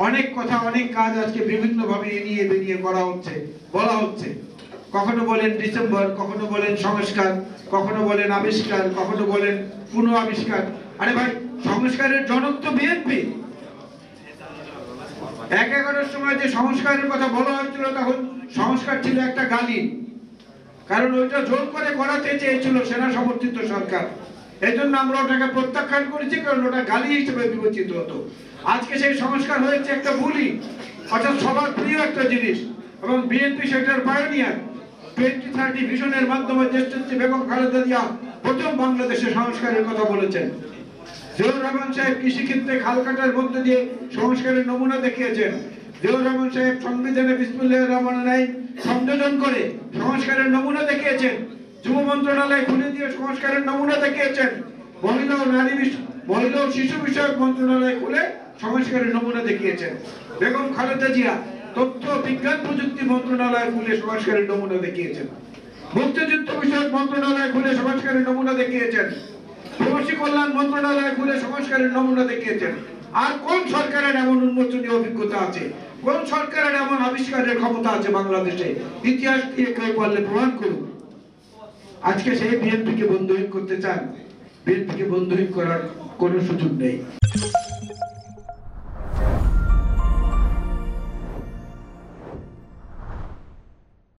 অনেক কথা অনেক কাজ আজকে বিভিন্ন ভাবে এনিয়ে বেরিয়ে করা হচ্ছে, বলা হচ্ছে। কখনো বলেন ডিসেম্বর, কখনো বলেন সংস্কার, কখনো বলেন আবিষ্কার, কখনো বলেন পুনঃ আবিষ্কার। আরে ভাই, সংস্কারের জনক তো বিএনপি। ১-১১-র সময় যে সংস্কারের কথা বলা হয়েছিল, তখন সংস্কার ছিল একটা গালি, কারণ ওইটা জোর করে করাতে চেয়েছিল সেনা সমর্থিত সরকার। এই জন্য আমরা ওটাকে প্রত্যাখ্যান করেছি, কারণ ওটা গালি হিসেবে বিবেচিত হতো। আজকে সেই সংস্কার হয়েছে একটা বুলি, অর্থাৎ সবার প্রিয় একটা জিনিস, এবং বিএনপি সেটার পায়োনিয়ার। 2030 ভিশনের মাধ্যমে দেশনেত্রী বেগম খালেদা জিয়া প্রথম বাংলাদেশে সংস্কারের কথা বলেছেন। জিয়াউর রহমান সাহেব কৃষিক্ষেত্রে খাল কাটার মধ্য দিয়ে সংস্কারের নমুনা দেখিয়েছেন। জিয়াউর রহমান সাহেব সংবিধানে বিসমিল্লাহির রহমানির রহিম সংযোজন করে সংস্কারের নমুনা দেখিয়েছেন। যুব মন্ত্রণালয় খুলে দিয়ে সংস্কারের নমুনা দেখিয়েছেন। মহিলা ও শিশু বিষয়ক মন্ত্রণালয় খুলে সংস্কারের নমুনা দেখিয়েছেন। বেগম খালেদা জিয়া তথ্য বিজ্ঞান প্রযুক্তি মন্ত্রণালয় খুলে সংস্কারের নমুনা দেখিয়েছেন। মুক্তিযুদ্ধ বিষয়ক মন্ত্রণালয় খুলে সংস্কারের নমুনা দেখিয়েছেন। প্রবাসী কল্যাণ মন্ত্রণালয় খুলে সংস্কারের নমুনা দেখিয়েছেন। আর কোন সরকারের এমন উন্মোচনী অভিজ্ঞতা আছে, কোন সরকারের এমন আবিষ্কারের ক্ষমতা আছে বাংলাদেশে? ইতিহাস দিয়ে কেউ পারলে প্রমাণ করুন। আজকে সেই বিএনপিকে বন্ধুহীন করতে চান, বিএনপিকে বন্ধুহীন করার কোনো সুযোগ নেই।